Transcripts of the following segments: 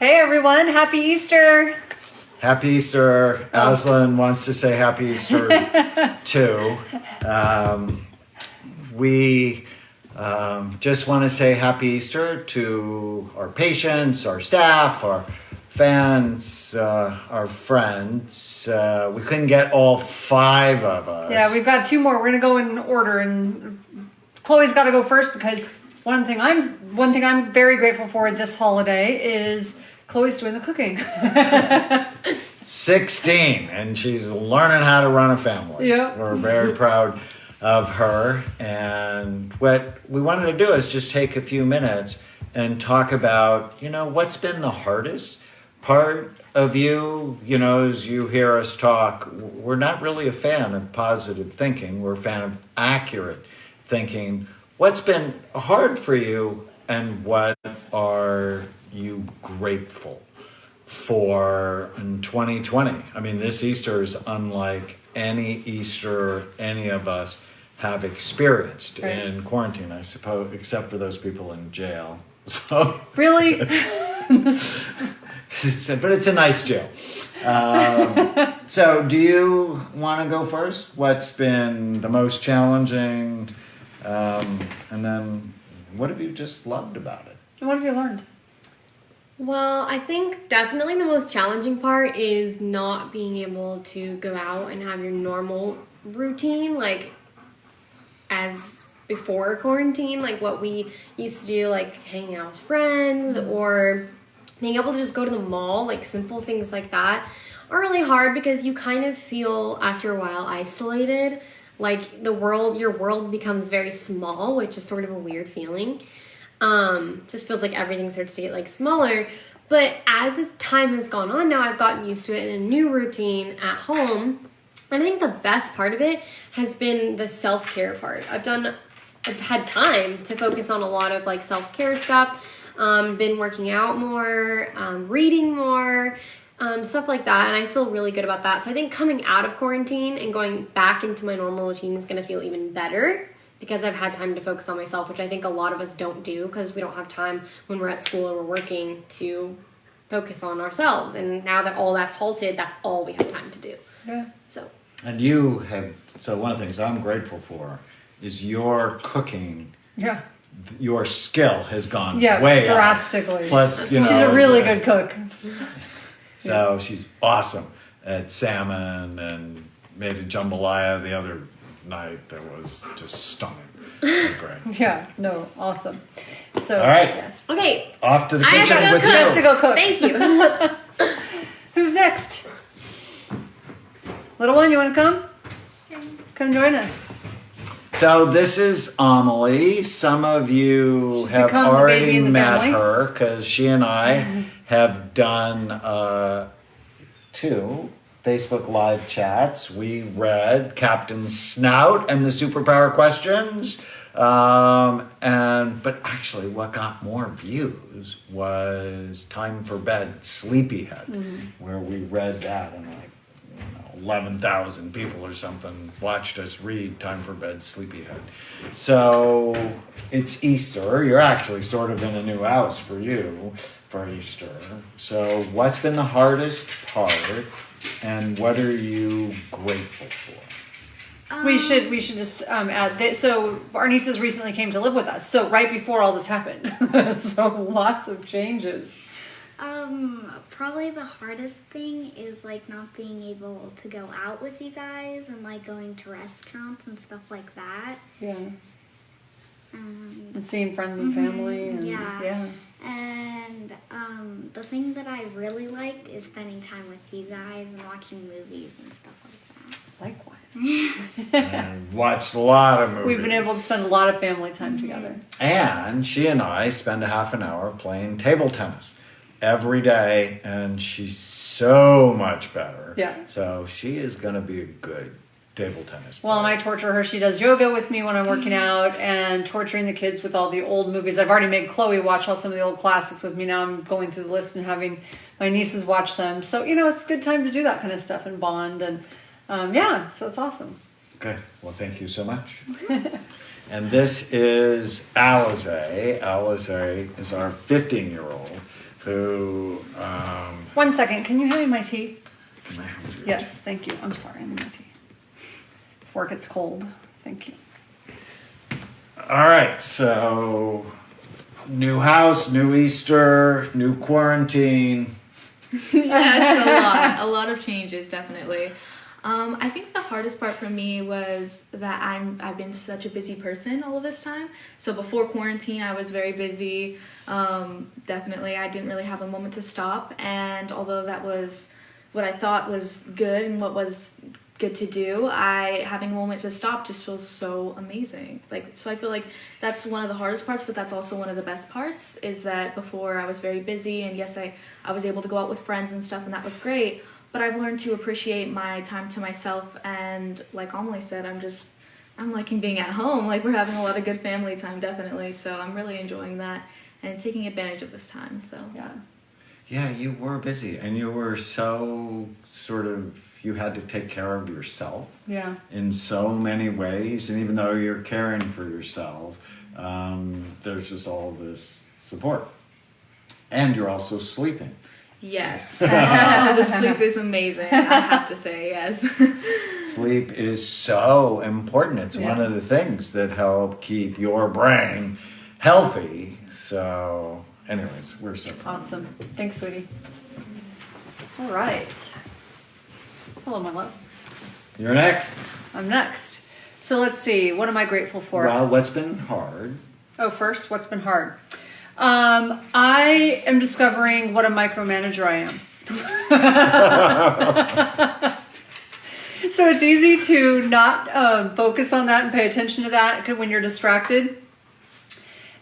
Hey everyone, happy Easter. Happy Easter. Aslan wants to say happy Easter too. We just want to say happy Easter to our patients, our staff, our fans, our friends. We couldn't get all 5 of us. Yeah, we've got 2 more. We're gonna go in order, and Chloe's got to go first because one thing I'm very grateful for this holiday is Chloe's doing the cooking. 16, and she's learning how to run a family. Yeah. We're very proud of her. And what we wanted to do is just take a few minutes and talk about, what's been the hardest part of you. As you hear us talk, we're not really a fan of positive thinking. We're a fan of accurate thinking. What's been hard for you, and what are you grateful for in 2020? I mean, this Easter is unlike any Easter any of us have experienced in quarantine, I suppose, except for those people in jail. So Really? but it's a nice jail. So do you want to go first? What's been the most challenging? And then what have you just loved about it? What have you learned? Well, I think definitely the most challenging part is not being able to go out and have your normal routine, like as before quarantine, like what we used to do, like hanging out with friends or being able to just go to the mall, like simple things like that are really hard because you kind of feel after a while isolated, like your world becomes very small, which is sort of a weird feeling. Just feels like everything starts to get like smaller. But as the time has gone on now, I've gotten used to it in a new routine at home. And I think the best part of it has been the self-care part. I've had time to focus on a lot of like self-care stuff. Been working out more, reading more, stuff like that. And I feel really good about that. So I think coming out of quarantine and going back into my normal routine is going to feel even better, because I've had time to focus on myself, which I think a lot of us don't do because we don't have time when we're at school and we're working to focus on ourselves. And now that all that's halted, that's all we have time to do. Yeah. And so one of the things I'm grateful for is your cooking. Yeah. Your skill has gone way drastically. up. Plus, she's a really good cook. So she's awesome at salmon, and made a jambalaya the other night that was just stunning. Great. Yeah, no, awesome. So, all right. Yes. Okay. Off to the I kitchen have with to you. Has to go cook. Thank you. Who's next? Little one, you want to come? Come join us. So this is Amelie. Some of you She's have become the already baby in the met family. her because she and I have done 2 Facebook Live chats. We read Captain Snout and the Superpower Questions. But actually what got more views was Time for Bed, Sleepyhead, where we read that, and 11,000 people or something watched us read Time for Bed, Sleepyhead. So it's Easter. You're actually sort of in a new house for you for Easter. So what's been the hardest part, and what are you grateful for? We should just add that. So our nieces recently came to live with us. So right before all this happened. So lots of changes. Probably the hardest thing is like not being able to go out with you guys and like going to restaurants and stuff like that. Yeah. And seeing friends and family. And, yeah. And the thing that I really liked is spending time with you guys and watching movies and stuff like that. Likewise. And watched a lot of movies. We've been able to spend a lot of family time together. And she and I spend a half an hour playing table tennis every day, and she's so much better. Yeah. So she is going to be a good table tennis player. Well, and I torture her. She does yoga with me when I'm working out, and torturing the kids with all the old movies. I've already made Chloe watch all some of the old classics with me. Now I'm going through the list and having my nieces watch them. So, it's a good time to do that kind of stuff and bond. And so it's awesome. Okay. Well, thank you so much. And this is Alize. Alize is our 15-year-old who, 1 second, can you hand me my tea? can I hold your Yes, thank you. I'm sorry, I need my tea. Before it gets cold. Thank you. All right, so new house, new Easter, new quarantine. Yes, a lot of changes, definitely. I think the hardest part for me was that I've been such a busy person all of this time. So before quarantine, I was very busy. Definitely, I didn't really have a moment to stop. And although that was what I thought was good and what was good to do, having a moment to stop just feels so amazing. So I feel like that's one of the hardest parts, but that's also one of the best parts, is that before I was very busy, and yes, I was able to go out with friends and stuff, and that was great, but I've learned to appreciate my time to myself, and like Amelie said, I'm liking being at home. Like, we're having a lot of good family time, definitely, so I'm really enjoying that and taking advantage of this time. So Yeah. Yeah, you were busy and you were so you had to take care of yourself Yeah. in so many ways. And even though you're caring for yourself, there's just all this support. And you're also sleeping. yes, the sleep is amazing, I have to say. Yes. Sleep is so important. It's one Yeah. of the things that help keep your brain healthy. So, anyways, we're so proud. Awesome. Thanks, sweetie. All right. Hello, my love. You're next. I'm next. So let's see. What am I grateful for? Well, what's been hard? Oh, first, what's been hard? I am discovering what a micromanager I am. So it's easy to not focus on that and pay attention to that when you're distracted.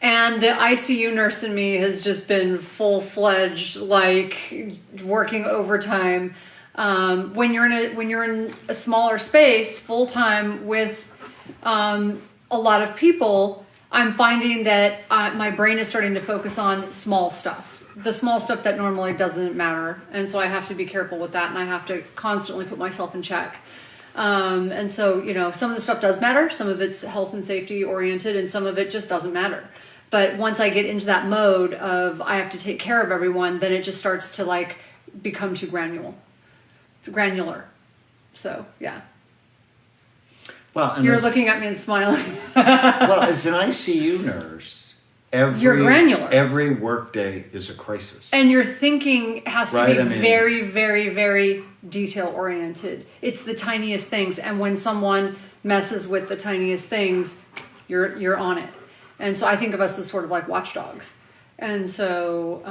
And the ICU nurse in me has just been full-fledged, like working overtime. When you're in a smaller space, full-time with a lot of people, I'm finding that my brain is starting to focus on small stuff. The small stuff that normally doesn't matter. And so I have to be careful with that, and I have to constantly put myself in check. And so, some of the stuff does matter. Some of it's health and safety oriented, and some of it just doesn't matter. But once I get into that mode of I have to take care of everyone, then it just starts to become too granular. So, yeah. Well, and You're looking at me and smiling. well, as an ICU nurse, You're granular. Every workday is a crisis. And your thinking has to Right, be I mean- very, very, very detail oriented. It's the tiniest things. And when someone messes with the tiniest things, you're on it. And so I think of us as sort of like watchdogs. And so,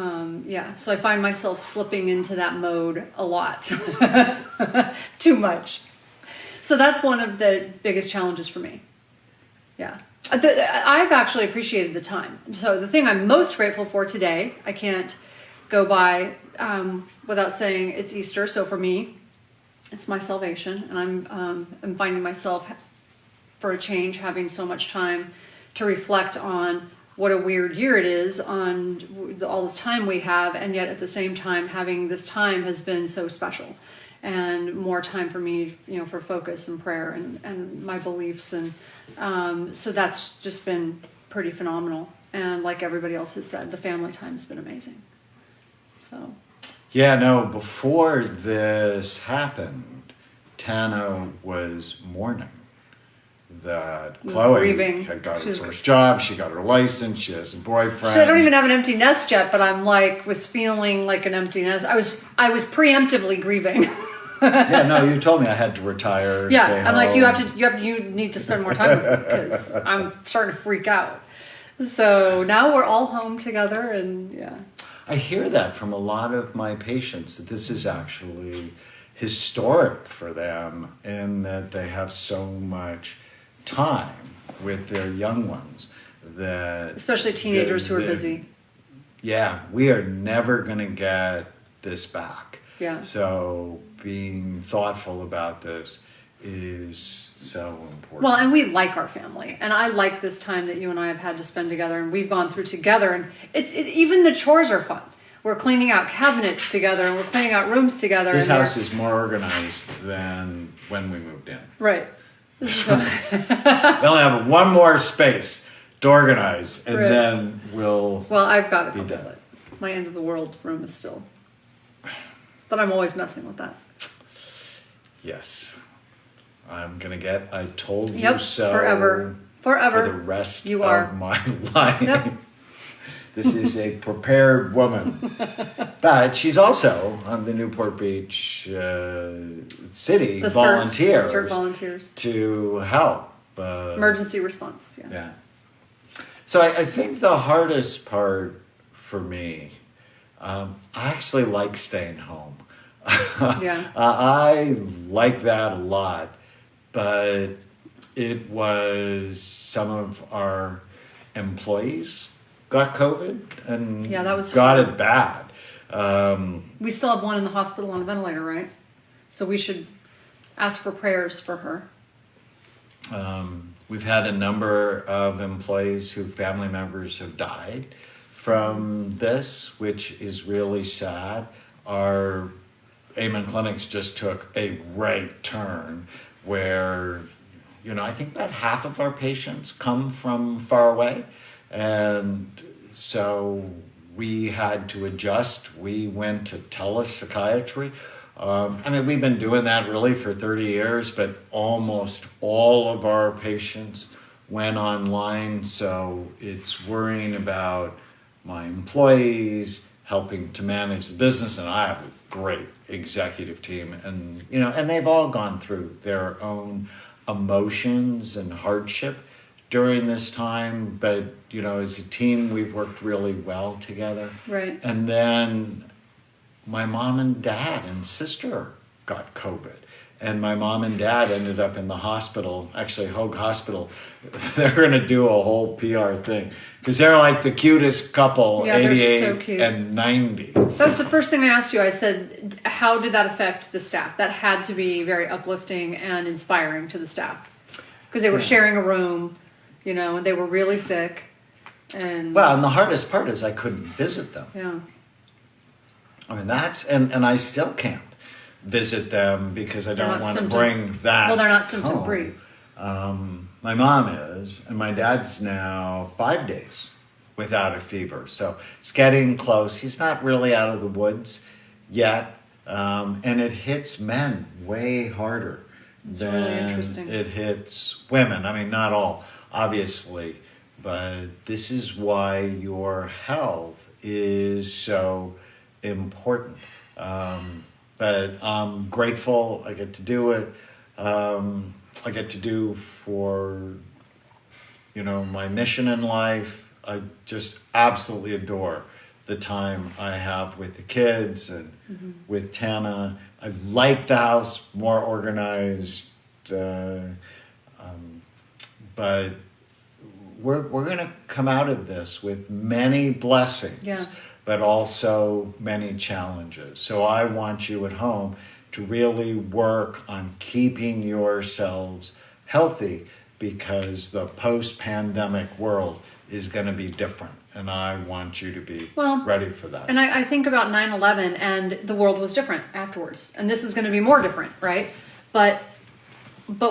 so I find myself slipping into that mode a lot. Too much. So that's one of the biggest challenges for me. Yeah. I've actually appreciated the time. So the thing I'm most grateful for today, I can't go by without saying it's Easter. So for me, it's my salvation. And I'm finding myself, for a change, having so much time to reflect on what a weird year it is, on all this time we have, and yet at the same time, having this time has been so special. And more time for me, for focus and prayer and my beliefs. And so that's just been pretty phenomenal. And like everybody else has said, the family time's been amazing. So. Yeah, no, before this happened, Tana was mourning that Was Chloe grieving. had got She her was- first job, she got her license, she has a boyfriend. So I don't even have an empty nest yet, but I'm was feeling like an empty nest. I was preemptively grieving. Yeah, no, you told me I had to retire. Yeah, stay I'm like, home. you need to spend more time with me because I'm starting to freak out. So now we're all home together, and yeah. I hear that from a lot of my patients, that this is actually historic for them in that they have so much time with their young ones. That Especially teenagers who are that- busy. Yeah, we are never going to get this back. Yeah. So being thoughtful about this is so important. Well, and we like our family, and I like this time that you and I have had to spend together, and we've gone through together, and even the chores are fun. We're cleaning out cabinets together, and we're cleaning out rooms together. This and they're- house is more organized than when we moved in. Right. So, We only have one more space to organize, and Right. then we'll well, I've got a be couple done. of it. my end of the world room is still. But I'm always messing with that. Yes. I'm going to get I told you Yep, so. forever. Forever. For the rest You of are. my life. Yep. This is a prepared woman. But she's also on the Newport Beach City The volunteers CERT volunteers. to help. Emergency response. Yeah. Yeah. So I think the hardest part for me, I actually like staying home. Yeah. I like that a lot, but it was some of our employees got COVID and Yeah, that was got hard. it bad. We still have one in the hospital on a ventilator, right? So we should ask for prayers for her. We've had a number of employees whose family members have died from this, which is really sad. Our Amen Clinics just took a right turn where, I think about half of our patients come from far away. And so we had to adjust. We went to telepsychiatry. We've been doing that really for 30 years, but almost all of our patients went online. So it's worrying about my employees, helping to manage the business. And I have a great executive team. And, and they've all gone through their own emotions and hardship during this time. But, as a team, we've worked really well together. Right. And then my mom and dad and sister got COVID. And my mom and dad ended up in the hospital, actually Hoag Hospital. They're going to do a whole PR thing because they're like the cutest couple, Yeah, they're 88 so cute. and 90. That was the first thing I asked you. I said, how did that affect the staff? That had to be very uplifting and inspiring to the staff because they were sharing a room, and they were really sick. And Well, and the hardest part is I couldn't visit them. yeah. That's, and I still can't visit them because I They're don't not want to symptom- bring that. Well, they're not symptom home. free. My mom is, and my dad's now 5 days without a fever. So it's getting close. He's not really out of the woods yet. And it hits men way harder than really interesting. it hits women. Not all, obviously, but this is why your health is so important. But I'm grateful I get to do it. I get to do for, my mission in life. I just absolutely adore the time I have with the kids and with Tana. I like the house, more organized. But we're going to come out of this with many blessings. Yeah. But also many challenges. So I want you at home to really work on keeping yourselves healthy because the post-pandemic world is going to be different. And I want you to be ready for that. And I think about 9/11 and the world was different afterwards. And this is going to be more different, right? But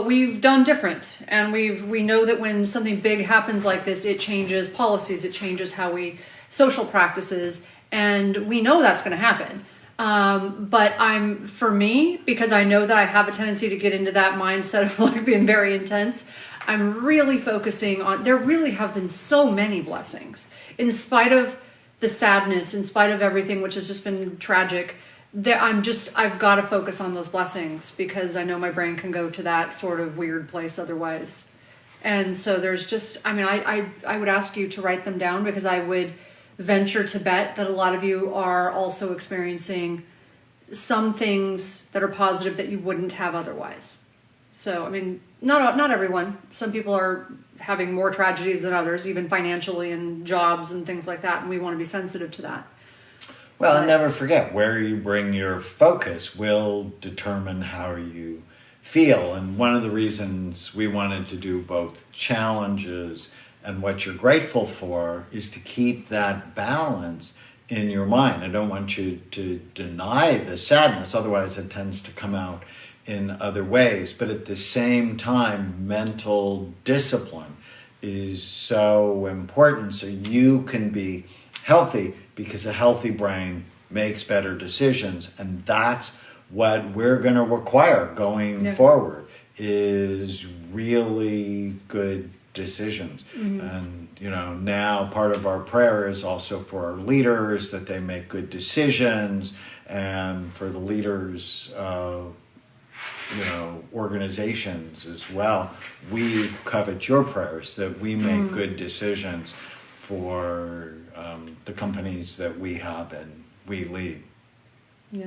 we've done different. And we know that when something big happens like this, it changes policies, it changes how we social practices, and we know that's going to happen. But for me, because I know that I have a tendency to get into that mindset of like being very intense, I'm really focusing on, there really have been so many blessings. In spite of the sadness, in spite of everything, which has just been tragic, I've got to focus on those blessings because I know my brain can go to that sort of weird place otherwise. And so there's just, I would ask you to write them down because I would venture to bet that a lot of you are also experiencing some things that are positive that you wouldn't have otherwise. So, not everyone. Some people are having more tragedies than others, even financially and jobs and things like that, and we want to be sensitive to that. Well, and never forget, where you bring your focus will determine how you feel. And one of the reasons we wanted to do both challenges and what you're grateful for is to keep that balance in your mind. I don't want you to deny the sadness, otherwise it tends to come out in other ways. But at the same time, mental discipline is so important so you can be healthy, because a healthy brain makes better decisions. And that's what we're going to require going forward, is really good decisions. And, you know, now part of our prayer is also for our leaders, that they make good decisions, and for the leaders of, you know, organizations as well. We covet your prayers that we make good decisions for the companies that we have and we lead. Yeah.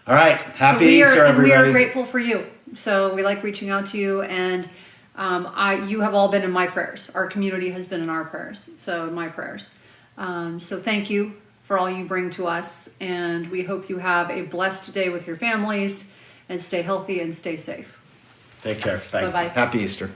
All right. Happy we Easter, are everybody. grateful for you. So we like reaching out to you, and you have all been in my prayers. Our community has been in our prayers. So in my prayers. So thank you for all you bring to us, and we hope you have a blessed day with your families, and stay healthy and stay safe. Take care. Bye. Bye-bye. Happy Easter.